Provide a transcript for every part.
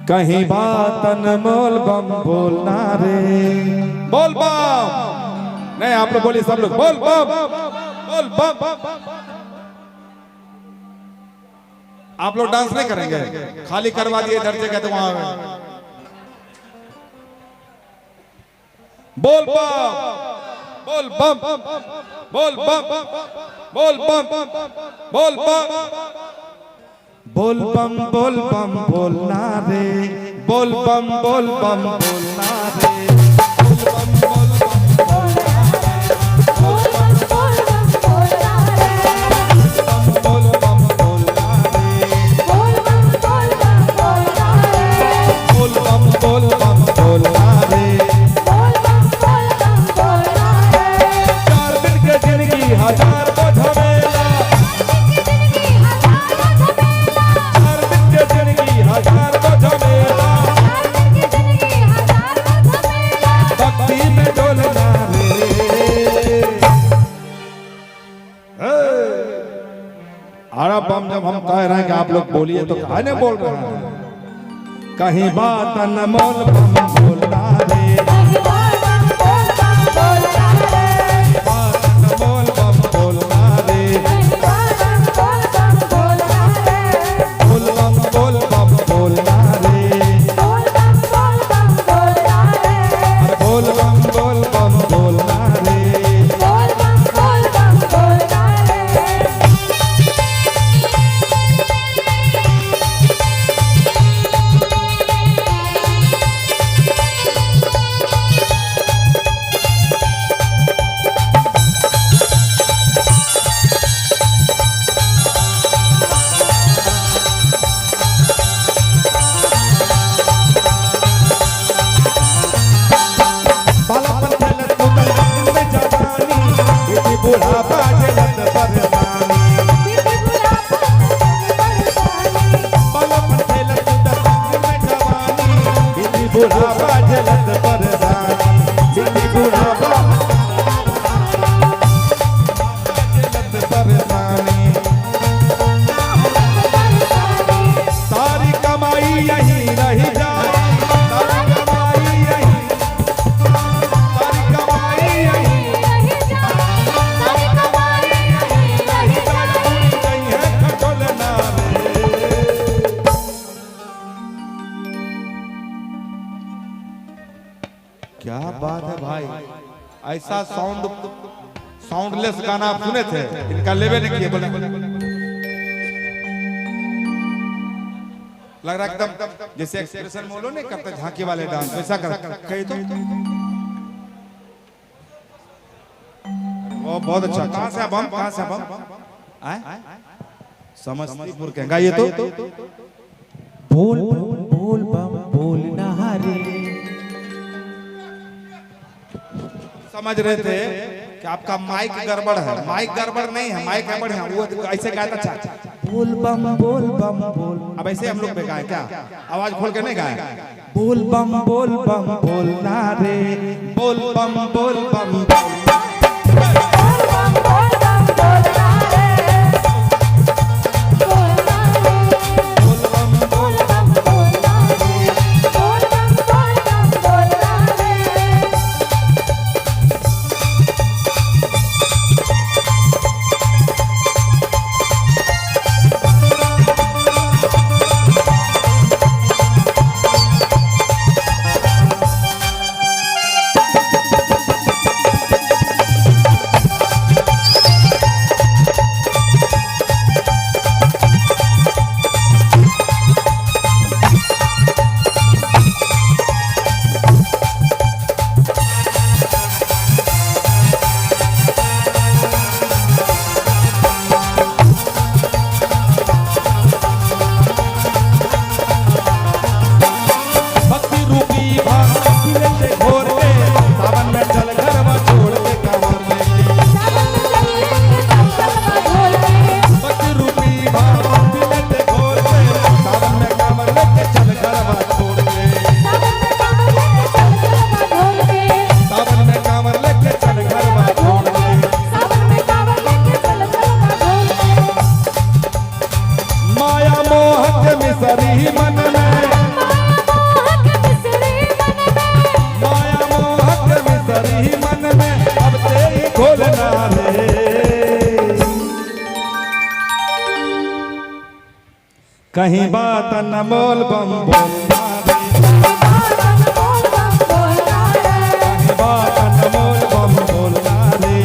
कहीं बात अनमोल बम बोलना रे। बोल बम। नहीं आप लोग बोलिए, सब लोग बोल बम बोल बम। आप लोग डांस नहीं करेंगे, खाली करवा दिए इधर से कहते वहां बोल बम बोल बम बोल बम बोल बम बोल बम बोल बम बोलना रे। बोल बम बोलना रे। बम जब हम कह रहे हैं कि आप लोग बोलिए तो काहे नहीं बोल रहे हैं। कहीं बात अनमोल बम बोलना रे। क्या बात है भाई, ऐसा साउंडलेस गाना आप सुने थे, इनका लेवे नहीं किए। बोले लग रहा एकदम जैसे एक्सप्रेशन बोलो नहीं करते झांकी वाले डांस वैसा कर कही तो वो बहुत अच्छा। कहां से बम, कहां से बम आए? समस्तीपुर के गाइए तो बोल बोल बम बोलना रे। समझ रहे थे कि आपका माइक गड़बड़ है। माइक गड़बड़ नहीं है, माइक गड़बड़ है। वो ऐसे गाया था बोल बम बोल बम बोल। अब ऐसे हम लोग पे गाए क्या, आवाज खोल के नहीं गाए। बोल बम बोलना रे। बोल बम बोल बम कहीं बात न बोल बम बोलना रे, कहीं बात न बोल बम बोलना रे,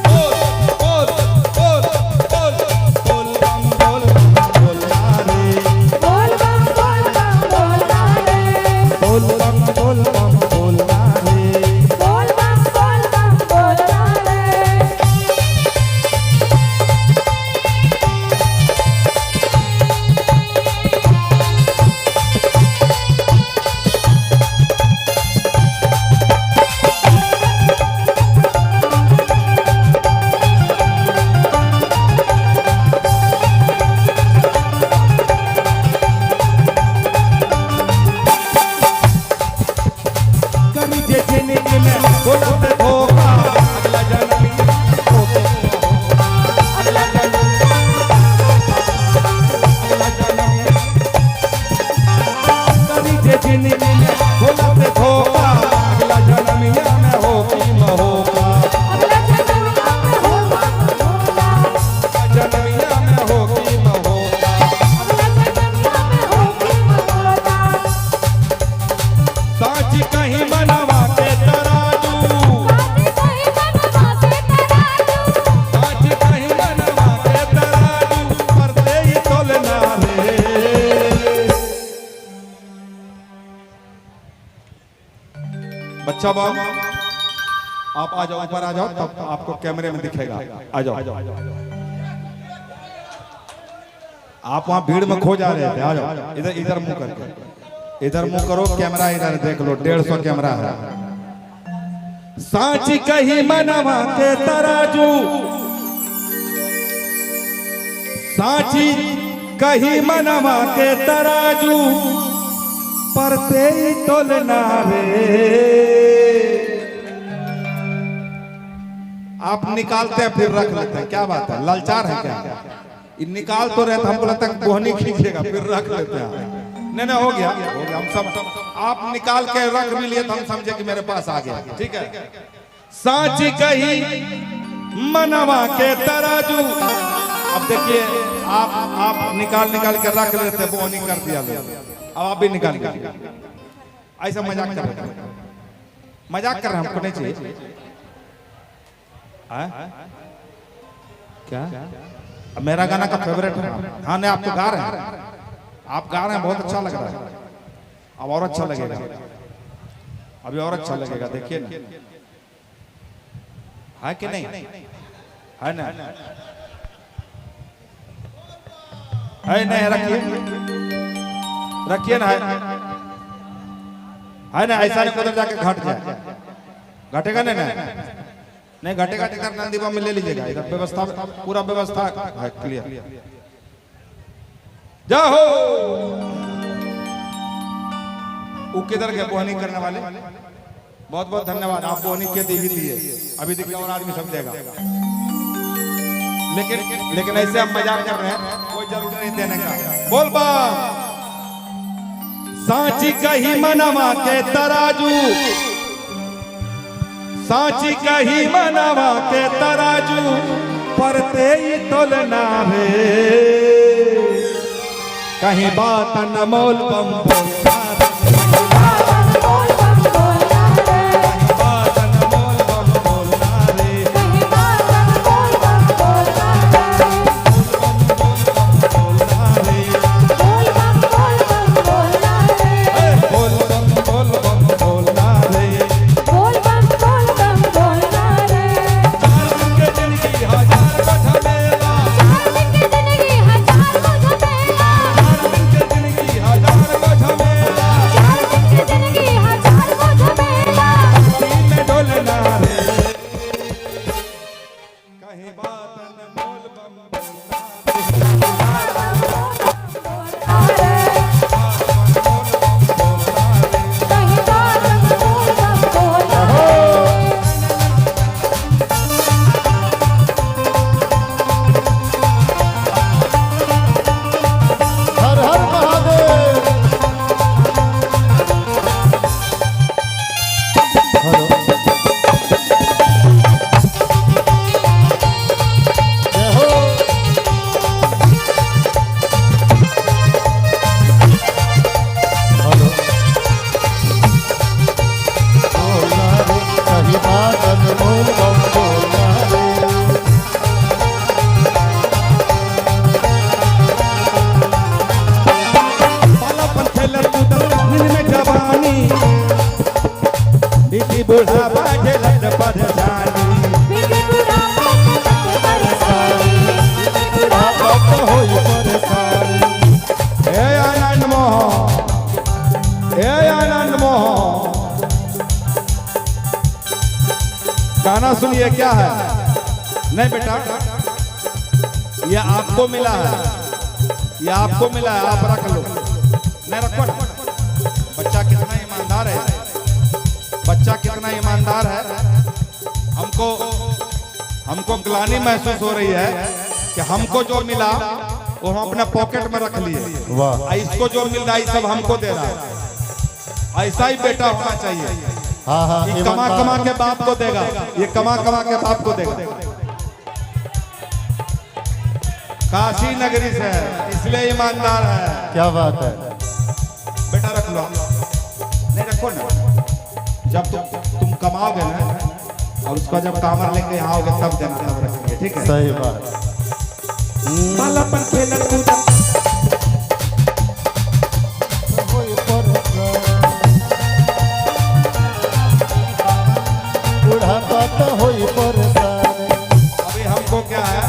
बोल बोल बोल बोल बोल बम बोल बोलना रे, बोल बम बोल बम बोलना रे। बच्चा बाब आप आ जाओ, ऊपर आ जाओ, तब आपको कैमरे में दिखेगा। आ जाओ, आप वहां भीड़ में खो जा रहे थे। आ जाओ, इधर इधर मुंह करके, इधर मुंह करो, कैमरा इधर देख लो, 150 कैमरा है। साची कही मनवा के तराजू, साची कही मनवा के तराजू, परते ही तोलना रे। आप निकालते हैं फिर रख लेते हैं, क्या बात है, लालचार है क्या? निकाल तो रहे थे, हमको लगता है कोहनी खींचेगा फिर रख लेते हैं। नहीं हो गया, हम सब आप निकाल के रख भी लिए तो हम समझे कि मेरे पास आ गया। ठीक है, साच कही मनवा के तराजू। अब देखिए, आप निकाल के रख लेते, बोहनी कर दिया, अब आप भी निकाल के ऐसा मजाक कर रहे हैं, मजाक कर रहे हैं, हमको नहीं चाहिए। क्या मेरा गाना का फेवरेट है? हाँ नहीं, आप तो गा रहे हैं, आप गा रहे हैं, बहुत अच्छा लग रहा है। अब और अच्छा लगेगा, अभी और अच्छा लगेगा, देखिए ना, है कि नहीं? है ना? है नहीं? रखिए ना, है ना? ऐसा नहीं उधर जाके घट जाए, घटेगा नहीं ना? नहीं घटेगा, टिकट नंदीबा में ले लीजिएगा, इधर व्यवस्था, पूरा व्यवस्था है क्लियर। जाओ, वो किधर गए बोहनी करने वाले? बहुत बहुत धन्यवाद, आप बोहनी के दी भी दिए, अभी देखिए और आदमी सब देगा। लेकिन ऐसे हम मजाक कर रहे हैं, कोई जरूरी नहीं देने का। बोल बा सांची कही मनवा के तराजू, सांची कही मनवा के तराजू, परते ही तोलना रे। कहीं बात न मोल बम बोलना रे, बात न मोल बम बोलना रे, बोल बम बोल बम बोलना रे, बोल बम बोल बम बोलना रे। चार दिन के जिंदगी हजार को झमेला, चार दिन के जिंदगी हजार को झमेला, चार दिन के जिंदगी हजार को झमेला, गाना सुनिए क्या है। नहीं बेटा, ये आपको मिला है, ये आपको मिला है, आप रख लो। नहीं रखो ना। बच्चा कितना ईमानदार है, बच्चा कितना ईमानदार है। हमको ग्लानि महसूस हो रही है कि हमको जो मिला वो हम अपने पॉकेट में रख लिए। वाह। इसको जो मिल रहा है सब हमको दे रहा है। ऐसा ही बेटा होना चाहिए। हाँ हाँ, ये कमा कमा के बाप को देगा, ये कमा कमा के बाप को देगा। काशी नगरी से है इसलिए ईमानदार है। क्या बात है। बेटा रख लो। नहीं रखो ना। जब तुम कमाओगे ना और उसका जब कामर लेके यहाँ आओगे तब देना, तब रखेंगे, ठीक है। सही बात। बालापन खेलत कूदत अभी हमको क्या है,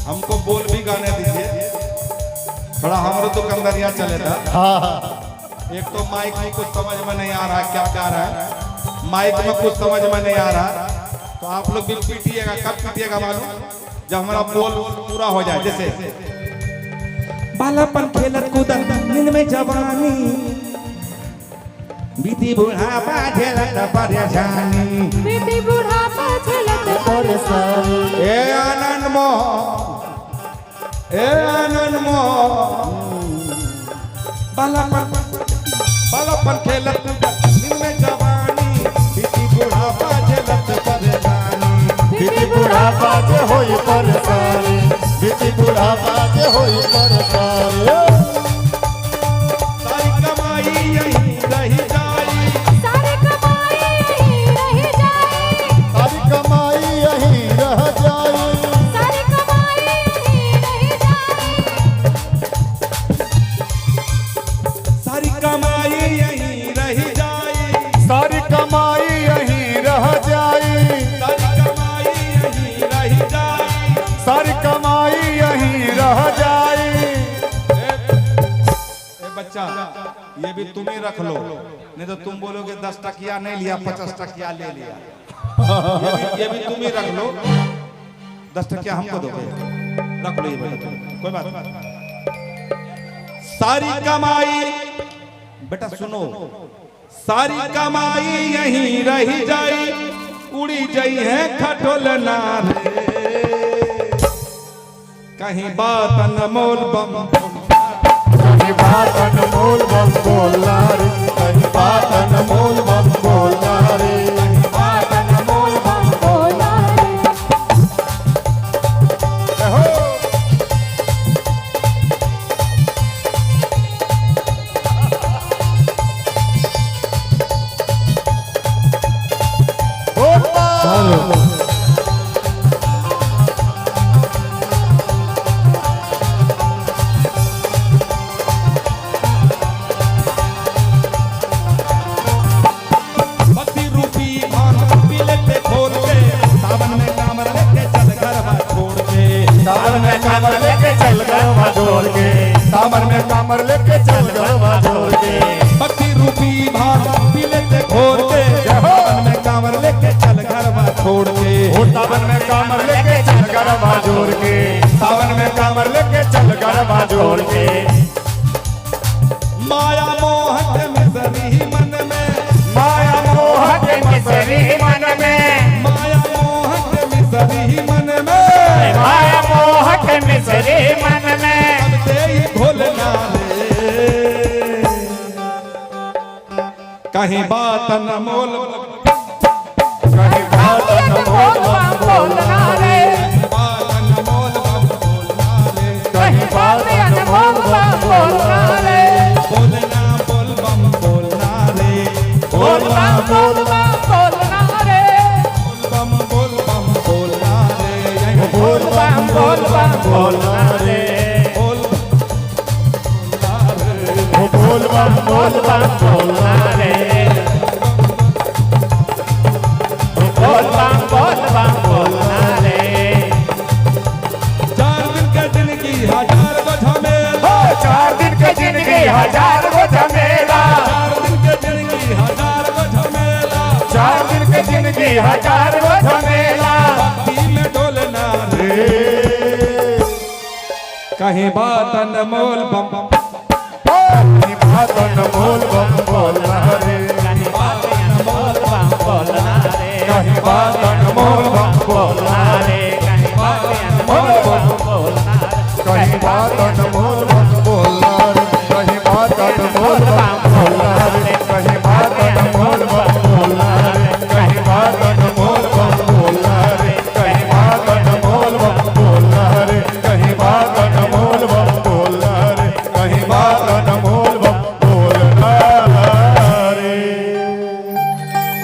हमको बोल भी गाने दीजिए थोड़ा, हमरो तो कंदरिया चले था। हाँ। एक तो माइक में कुछ समझ में नहीं आ रहा क्या गा रहा है, माइक में कुछ समझ में नहीं आ रहा, तो आप लोग भी पीटिएगा। कब पीटिएगा मालूम? जब हमारा बोल पूरा हो जाए। जैसे बालापन खेलत कूदत नींद में जवानी, बीती बुढ़ापा झेलत परेशानी, बीती बुढ़ापा झेलत परेशानी। ए आनंद मोह, ए आनंद मोह, बालापन खेलत नींद में जवानी, बीती बुढ़ापा झेलत परेशानी, बीती बुढ़ापा जे होई परेशानी, बीती बुढ़ापा जे होई परेशानी। सारी कमाई यही रही जाई, सारी कमाई यही रह जाए, सारी कमाई यही रह जाए, सारी कमाई यही रह जाए, सारी कमाई यही रही जाई, सारी कमाई यही रह जाए, सारी कमाई यही रही जाई, सारी कमाई यही रह जाए। ए बच्चा, ये भी तुम ही रख लो, नहीं तो तुम बोलोगे 10 टकिया नहीं लिया 50 टकिया ले लिया। ये भी तुम ही रख लो। 10 टकिया हमको दोगे, रख लो ये बेटा, कोई बात नहीं। सारी कमाई, बेटा सुनो, सारी कमाई यहीं रही जाई, उड़ी जाई है खटोल नारे, कहीं बात अनमोल बम, कहीं बात अनमोल बम बोलना रे, कहीं बात अनमोल बम बोलना रे, कहीं बात अनमोल बम बोला रे। हो। बत्ती रूपी भान पी लेते खोल के, सावन में कामर लेके चल गरबा छोड़ के, सावन में कामर लेके चल गरबा जोड़ के, सावन में कामर लेके चल गरबा जोड़ के, बत्ती रूपी भान पी लेते खोल के, सावन में कामर लेके चल गरबा छोड़ के, सावन में कामर लेके चल गरबा जोड़ के, सावन में कामर लेके चल गरबा जोड़ के। माया मोह के मिसरी मन में, माया मोह के मिसरी मन में, माया मोह के मिसरी मन में, माया मोह के मिसरी मन में, अब ते ही भोलना रे, कहीं बात अनमोल, कहीं बात अनमोल बम बोलना रे, बात अनमोल बम बोलना रे, कहीं बात अनमोल बम बोलना रे, बोलना बोल बम बोलना रे, बोल बम बोलना रे, बम बोल बम बोलना रे, बोल बम बोलना रे, बोल बोल बम बोलना रे, बोल बम बोलना रे। 4 दिन के जिंदगी 1000 को झमेला, 4 दिन के जिंदगी 1000 को झमेला, 4 दिन के जिंदगी 1000 को झमेला, 4 दिन के जिंदगी 1000 को झमेला भक्ति में डोलना रे रे कहीं बात अनमोल बम कहीं बात अनमोल बम बोलना रे कहीं बात अनमोल बम बोलना रे कहीं बात अनमोल बम बोलना रे कहीं बात अनमोल बम बोलना रे कहीं बात अनमोल बम बोलना रे कहीं बात अनमोल बम बोलना रे कहीं बात अनमोल बम बोलना रे कहीं बात अनमोल बम बोलना रे कहीं बात अनमोल बम बोलना रे कहीं बात